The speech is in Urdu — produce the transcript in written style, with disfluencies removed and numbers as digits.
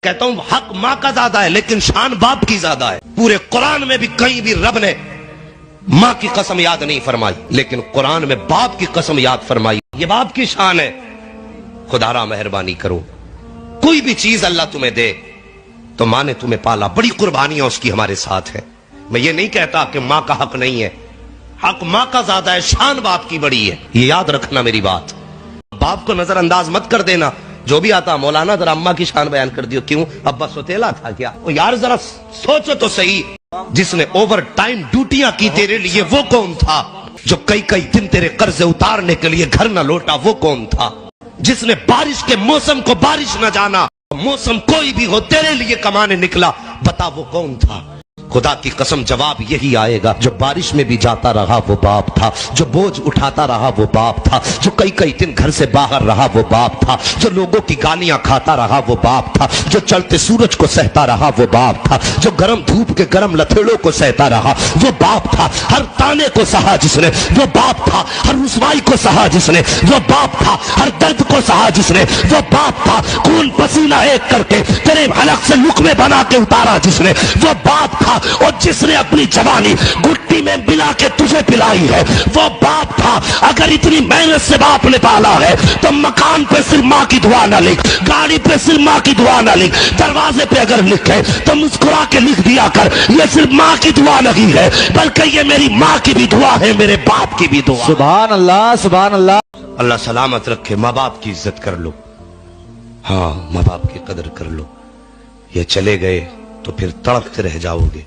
کہتا ہوں حق ماں کا زیادہ ہے لیکن شان باپ کی زیادہ ہے. پورے قرآن میں بھی کہیں بھی رب نے ماں کی قسم یاد نہیں فرمائی لیکن قرآن میں باپ کی قسم یاد فرمائی. یہ باپ کی شان ہے. خدا را مہربانی کرو, کوئی بھی چیز اللہ تمہیں دے تو ماں نے تمہیں پالا, بڑی قربانیاں اس کی ہمارے ساتھ ہیں. میں یہ نہیں کہتا کہ ماں کا حق نہیں ہے, حق ماں کا زیادہ ہے, شان باپ کی بڑی ہے. یہ یاد رکھنا میری بات. باپ کو نظر انداز مت کر دینا. جو بھی آتا مولانا ذرا اماں کی شان بیان کر دیو. کیوں؟ ابا سوتیلا تھا کیا؟ یار ذرا سوچو تو صحیح. جس نے اوور ٹائم ڈیوٹیاں کی تیرے لیے وہ کون تھا؟ جو کئی دن تیرے قرض اتارنے کے لیے گھر نہ لوٹا وہ کون تھا؟ جس نے بارش کے موسم کو بارش نہ جانا, موسم کوئی بھی ہو تیرے لیے کمانے نکلا, بتا وہ کون تھا؟ خدا کی قسم جواب یہی آئے گا. جو بارش میں بھی جاتا رہا وہ باپ تھا, جو بوجھ اٹھاتا رہا وہ باپ تھا, جو کئی دن گھر سے باہر رہا وہ باپ تھا, جو لوگوں کی گالیاں کھاتا رہا وہ باپ تھا, جو چلتے سورج کو سہتا رہا وہ باپ تھا, جو گرم دھوپ کے گرم لتھیڑوں کو سہتا رہا وہ باپ تھا. ہر تانے کو سہا جس نے وہ باپ تھا, ہر رسوائی کو سہا جس نے وہ باپ تھا, ہر درد کو سہا جس نے وہ باپ تھا. خون پسینہ ایک کر کے تیرے حلق سے لقمے بنا کے اتارا جس نے وہ باپ تھا. اور جس نے اپنی جوانی گٹی میں ملا کے تجھے پلائی ہے وہ باپ تھا. اگر اتنی محنت سے باپ نے پالا ہے تو مکان پہ صرف ماں کی دعا نہ لکھ, گاڑی پہ صرف ماں کی دعا نہ لکھ, دروازے پہ اگر لکھے تو مسکرا کے لکھ دیا کر یہ صرف ماں کی دعا نہیں ہے بلکہ یہ میری ماں کی بھی دعا ہے, میرے باپ کی بھی دعا. سبحان اللہ سبحان اللہ. اللہ سلامت رکھے. ماں باپ کی عزت کر لو, ہاں ماں باپ کی قدر کر لو. یہ چلے گئے تو پھر تڑپتے رہ جاؤ گے.